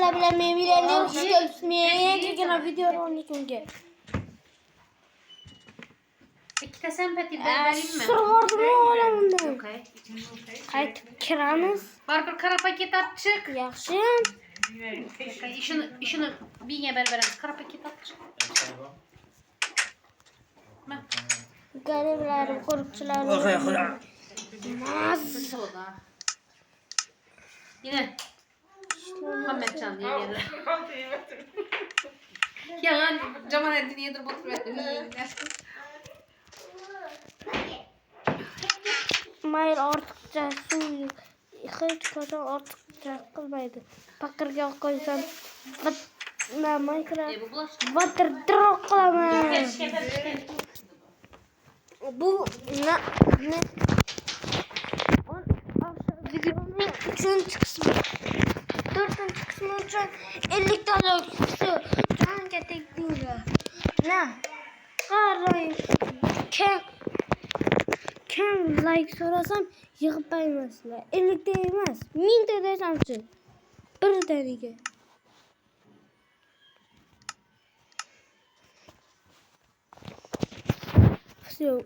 sizler bilen benim ileride hoş geldiniz. Yine video oynayacağım. İki de sempati vereyim mi? Sıra vardı mı oğlum? Okay. Kayıt kiranız. Barbar kara paket at çık. Yaxşı. İşini bir berberemiz. Kara paket at çık. Gariplerim, korkçularım. Maz. Yine. Muhammedcan diye gelir. Ya lan Cemal Erdin'i yedirip oturuverdim. Mayır artıkça suyu. Hiç kadar artıkça kılmaydı. Bakırga koysam. Ne Minecraft. Water drop kılama. Bu ne? Videonun 3. kısmı. 4. kısmı olacak. 50 tane kısmı. Can getirdiğinde. Ne? Karayım. Kim like sorasam yığıp vermezler. 50 değmez. 1000 de desem için. Bir denige.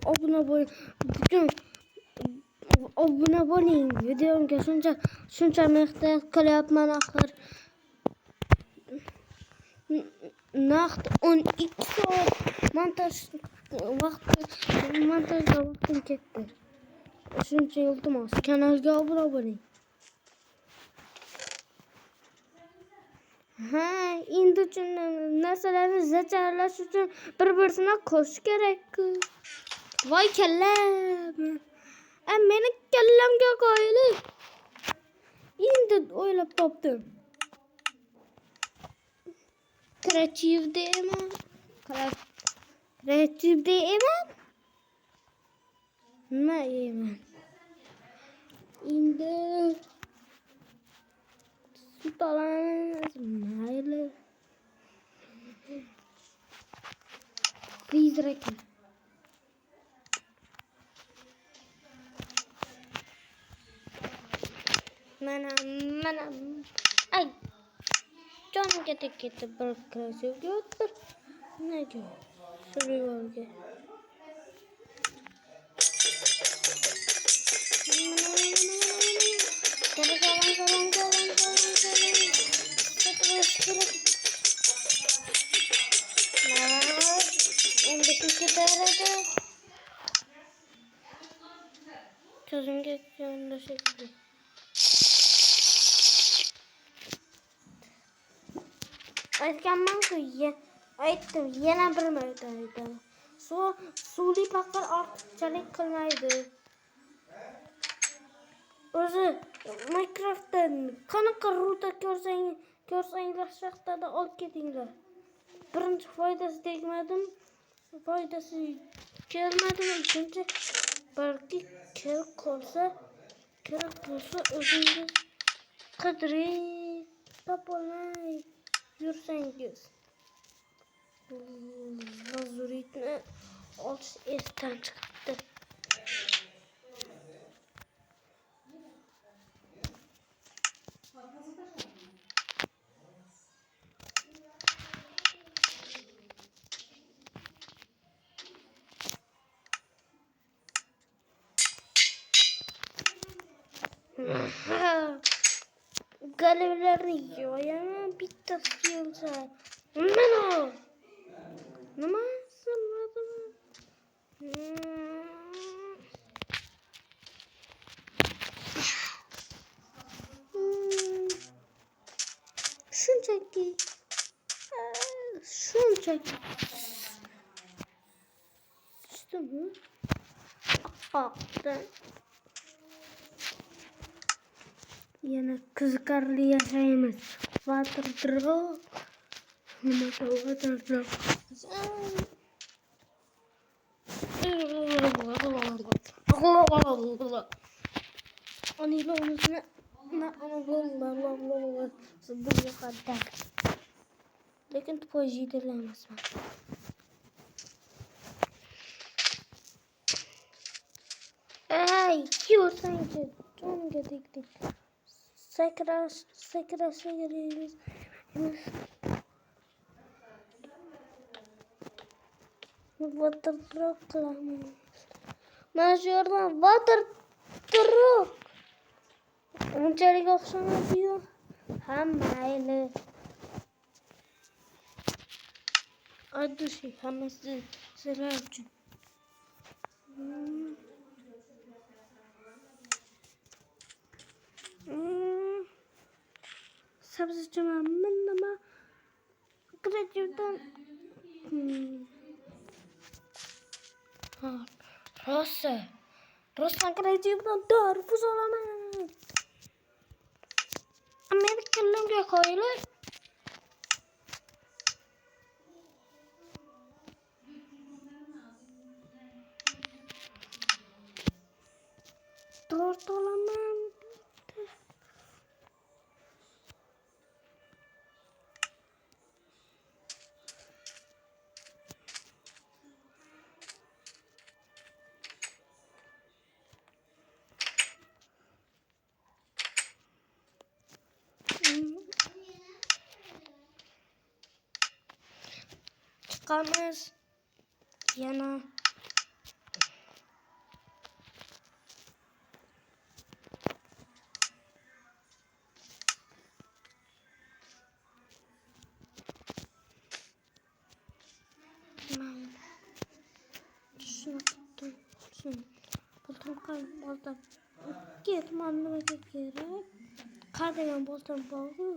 Abone ol. Bütün abone olun. Videomga shuncha mehnat qilyapman axir. Naqd 12 soat montajga vaqtim ketdi. Shuncha iltimos kanalga obuna bo'ling. Ha, endi uchun narsalarni zacharlash uchun bir-birini ko'rish kerak. Voy kallam. Meni kallamga qo'yili. Endi o'ylab topdim. Kreativ deyman. Kreativ deyman. Nima deyman? Endi sut olamiz. Mayli. Fizrak. Mana. Ay. Canım gitti bir kreativ götür. Ne diyor? Sürüyor ki. Çözüm geçiyor şekilde. Aytganman ki aytdim yana bir marta aytaman. Suvli paqir ortiqchalik qilmaydi. O'zi Minecraftda qanaqa ruta ko'rsanglar shaxtada olib ketinglar. Birinchi foydasi tegmadim. Foydasi kelmadi. Ikkinchi balki kerak bo'lsa o'zingiz qidiring, topolmay yursangiz. Lazuritni olish esdan chiqibdi. Galerilerni yoyaman bittasi kelsa. Mana. Nima sirladim? Shunchaki. İşte Aqdan. Yana qiziqarli yashaymiz. Water drop. Nima water drop? Anilo'mizni bunga qadar. Lekin pozitda emasman. Ey, yo'sanchi, jonga tegdik. sakrasa kerakmiz. Waterproof qilamiz. Mana shu yerdan waterproof. Unchalik o'xshamadi-yu. Ha, mayli. Adushi hammasi sizlar uchun. Sabzi nima kreativdan rosa kreativdan darfuz olaman. Meni kallamga qo'yinglar. Tort olaman. Chiqamiz yana. Boltam ketman nimaga kerak? Qaragan boltam bor-ku.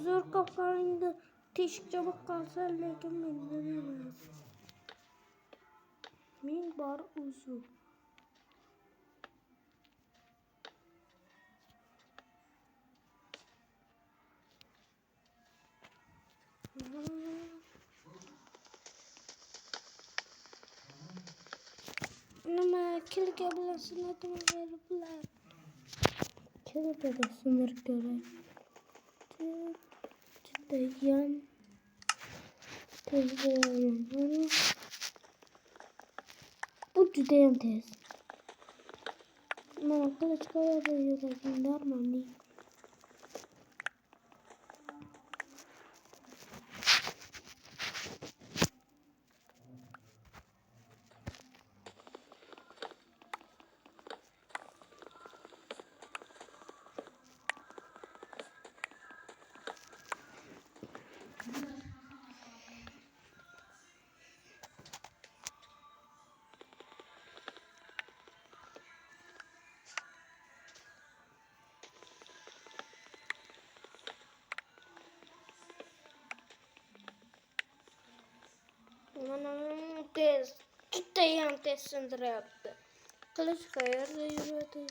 Zo'r qopqoningda teshik jabib qolsa, lekin menda emas. Men bor o'zi. Nima kilga bilan sinadimi beriblar? Kilga da sinir kerak. Judayam tez bo'laman. Bu judayam tez. Mana qilich qo'yadi yuragim darmoni. Mana tez, judayam tez sindiryapti. Qilich qayerda yuradi?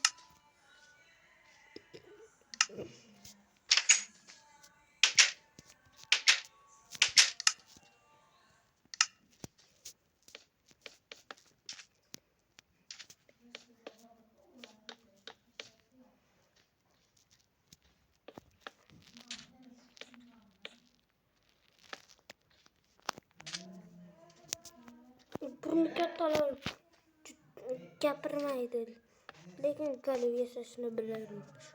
Burni kattalar gapirmaydi, lekin galib yasashni bilarmish.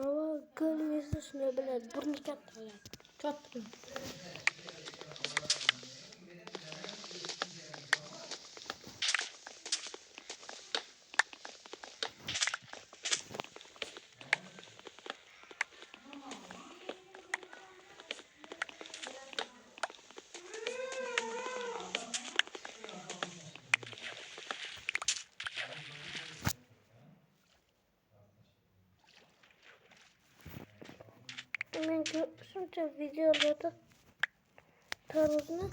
Ava galib yasashni biladi, burni kattalar. Katta. Men shuncha videolarda tarozni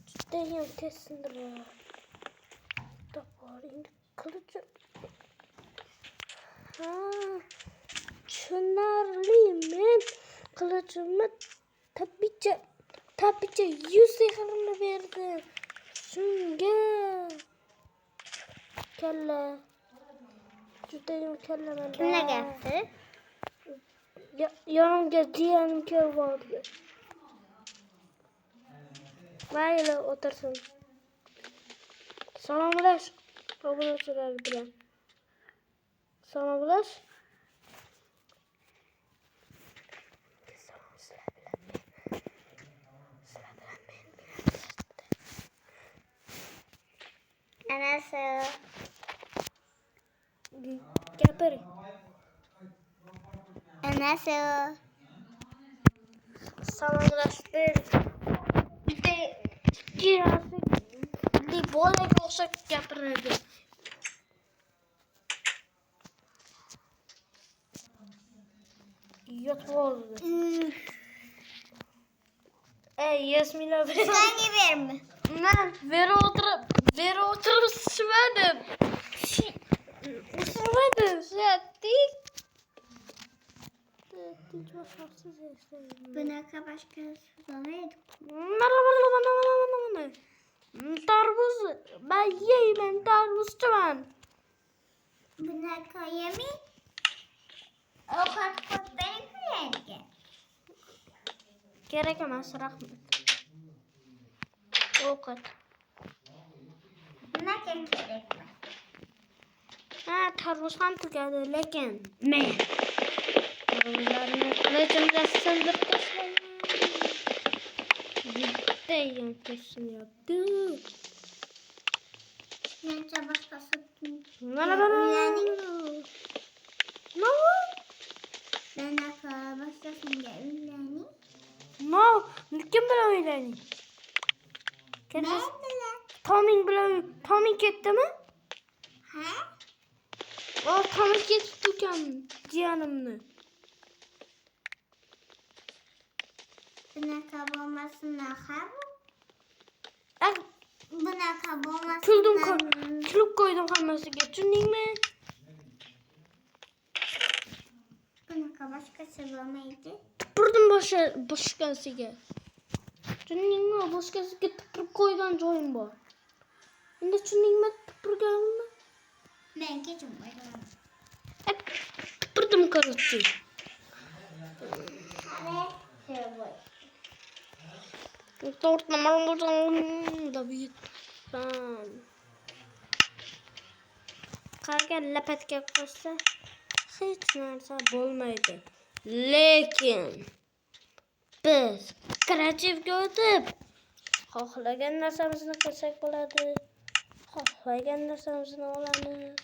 judayam tez sindiradi. Topar endi qilichi. Ha, tushunarli. Men qilichimni tapicha 100 sehrini berdim. Shunga kalla judayam kallaman. Kimga gapti? Yanımga jiyanim kelibdi. Mayli, o'tirsin. Salomlash. Obunachilar bilan. Salomlash. Anası. Gapir. Anası. Salomlashdi. Bitta jiyasi bolaga o'xshab gapiradi. Yotib oldi. Ey, Yasmina. Hangi verme? Men veri o'tirib ushmadim. Ushmadim. Bunaqa boshqa so'ramaydi. Mana. Tarvuz. Ben yeyman, tarvuzchiman. Bunaqa yemay. Ovqat qilib bering. Kerak emas, rahmat. Ovqat. Bunaqa kerakmi? Ha, tarvuz ham tugadi, lekin men tarvuzlarni qilicimda sindirib tashlayman. Judayam kechiryapti. Mencha boshqasi Mana. bunaqa boshqasiga uylaning. No, kim bilan o'ylayning? Men bilan. Toming bilan, Toming ketdimi? Ha? O, Toming ketibdi ekan, jiyanimni. Bunaqa bo'lmasin, axir. Ah, Bunaqa bo'lmasin. kulib qo'ydim hammasiga, tushundingmi? Bunaqa boshqasi bo'lmaydi. Tupurdim boshqasiga. Tushundingmi? Boshqasiga tupurib qo'ygan joyim bor. Endi tushundingmi tupurganimni? Men kechib qo'yaman. Tupurdim, короче. Tortni marmozda buyurtdim. Qarga lapatga qo'ysa hech narsa bo'lmaydi. Lekin biz kreativga o'tib xohlagan narsamizni qilsak bo'ladi. Xohlagan narsamizni olamiz.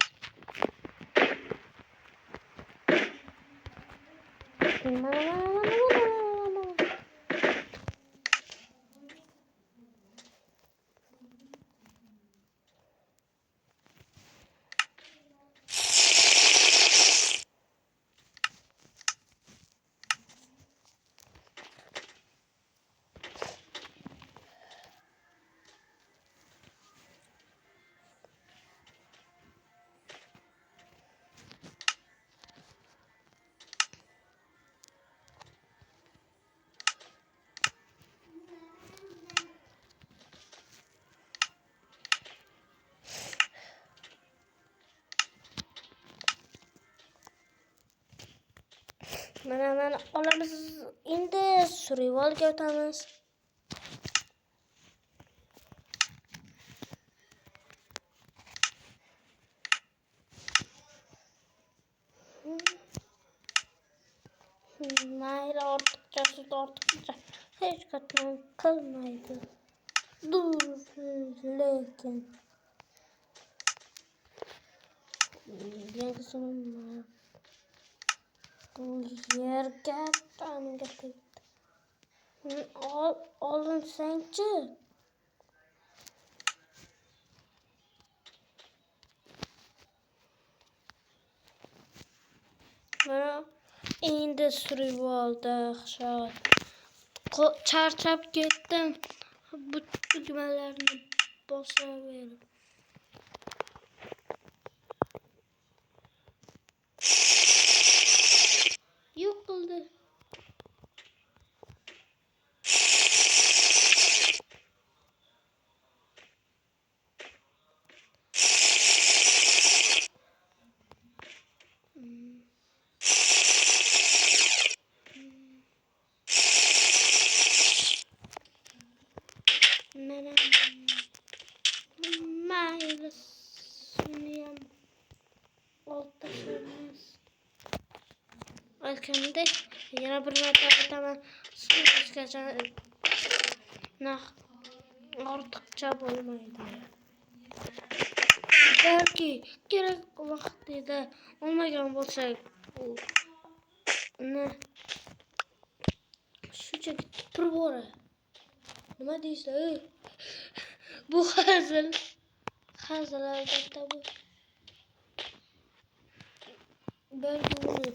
Mana olamiz. Endi survivalga o'tamiz. Mayli, ortiqcha hech qachon qilmaydi. Lekin yangisini bu yerga tanga tegdi. Olinsangchi. Mana endi survivalda charchab ketdim. Bu tugmalarni bosaverib. Yo'q qildi. Mayli, suniyam olib tashlaymiz. Aytganimdek, yana bir marta aytaman, suv ortiqcha bo'lmaydi. Balki kerak vaqtida olmagan bo'lsak, uni shunchaki turib yuboradi. Nima deysiz? Bu hazil albatta bu. Balki uni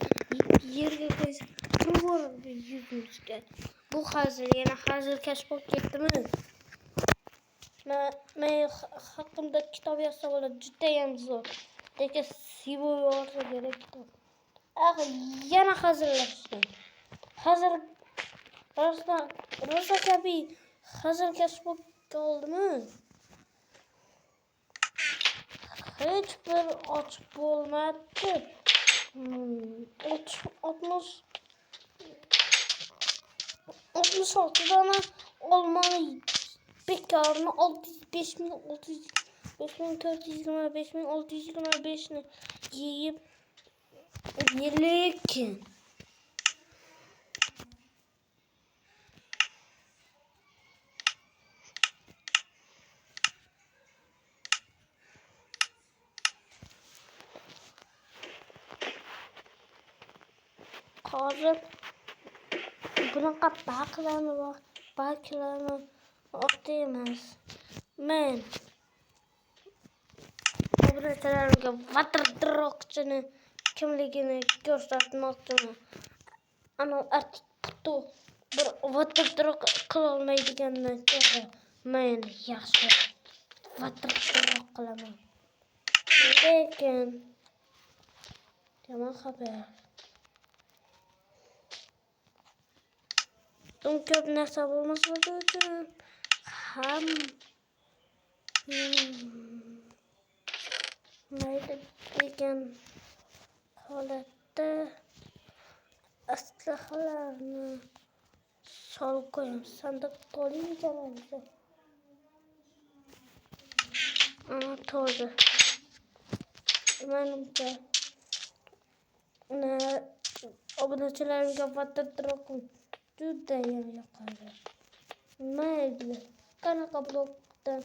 yerga qo'ysa turib yuboradi yuzimizga. Bu hazil, yana hazil kashf bo'lib ketdimi? Men haqimda kitob yozsa bo'ladi, judayam zo'r. Lekin sevib yuborsa kerak kitob. Yana hazillashdim. Hazil rosa kabi hazil kashf bo'lib qoldimi? Hech bir ochib bo'lmadi. 66 dona olmani bekorni 5625 ni yeyib lekin hozir bunaqa baklarni orta emas. Men obunachilarimga vatardiroqchini kimligini ko'rsatmoqchiman. Ana artu bir vatardiroq qilolmaydigandan ko'ra men yaxshi vatardiroq qilaman. Lekin yomon xabar. Ko'p narsa bo'lmasligi uchun ham mayli degan holatda aslahalarni solib qo'yamiz. Sandiq to'liq ekanimiz. Ana to'ldi. Menimcha obunachilarimga vatardiroq judayam yoqadi. Mayli, qanaqa blokdan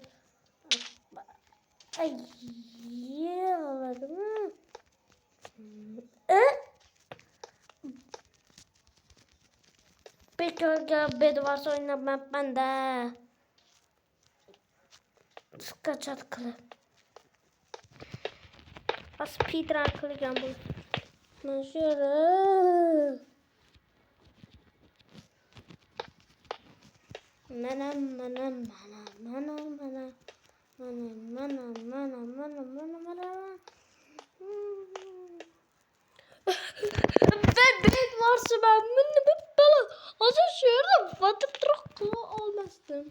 yig'ladimi? Bekorga bedvars o'ynamabman-da. Skachat qilib. Speedrun qilgan bu. Mana ben varsa ben bunu bala hazır şöyle vatıp olmazdım.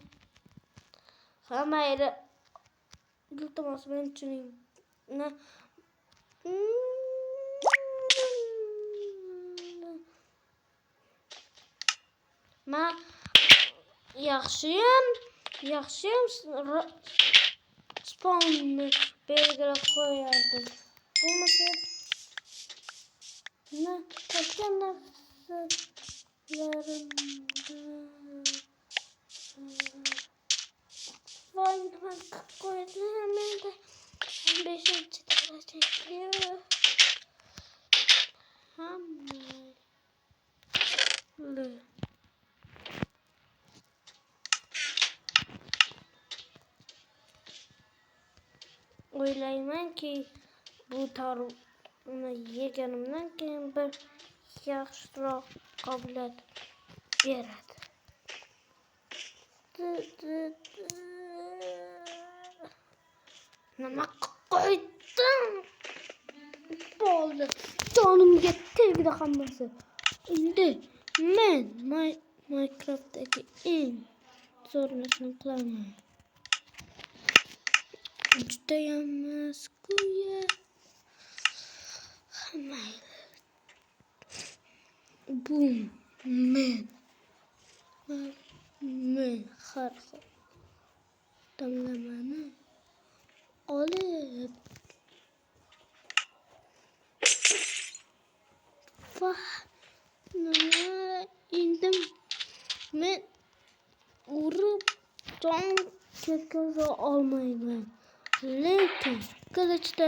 Mayli iltimos men tushunning. Ma yaxshiyam spawnni belgilab qo'yardim. Bo'lmasa topgan narsalarimda voy nima qilib qo'ydim menda 15-chi darajada hamma o'ylaymanki bu tarvuni yeganimdan keyin bir yaxshiroq qobiliyat beradi. Nima qo'ydim? Bo'ldi. Jonimga tegdi hammasi. Endi men Minecraftdagi eng zo'r narsani qilaman. Judayam maskuya. Mayli. Bu men har xil damlamani olib. Vah, nima endi men urib jon ketkaza olmayman. Lekin qilichda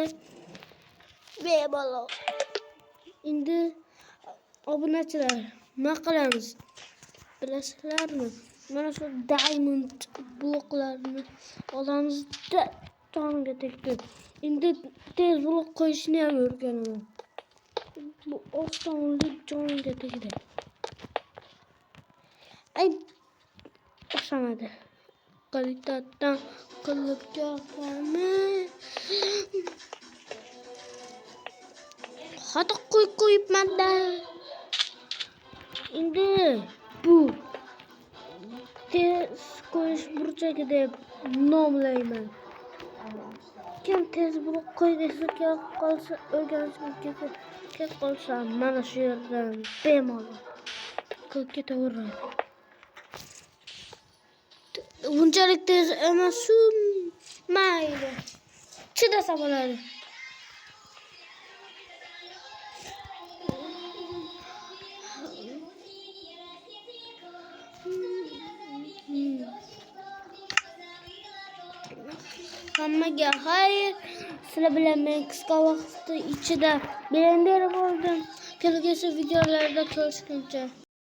bemalol. Endi obunachilar, nima qilamiz? Bilasizlarmi? Mana shu diamond bloklarni olamizda jonga tegdi. Endi tez blok qo'yishni ham o'rganaman. Bu osonlik jonga tegdi. Ay, o'xshamadi. Qalitdan qilib gapaman. Xato qo'yibman-da. Endi bu tez qo'yish burchagi deb nomlayman. Kim tez blok qo'y desa kelib qolsa, o'rganishga kelib qolsa, mana shu yerdan bemalol qilib ketaveradi. Bunchalik tez emas-ku, mayli. Chidasa bo'ladi. Hammaga xayr. Sizlar bilan men qisqa vaqt ichida bilan berib oldim. Kelgusi videolarda ko'rishguncha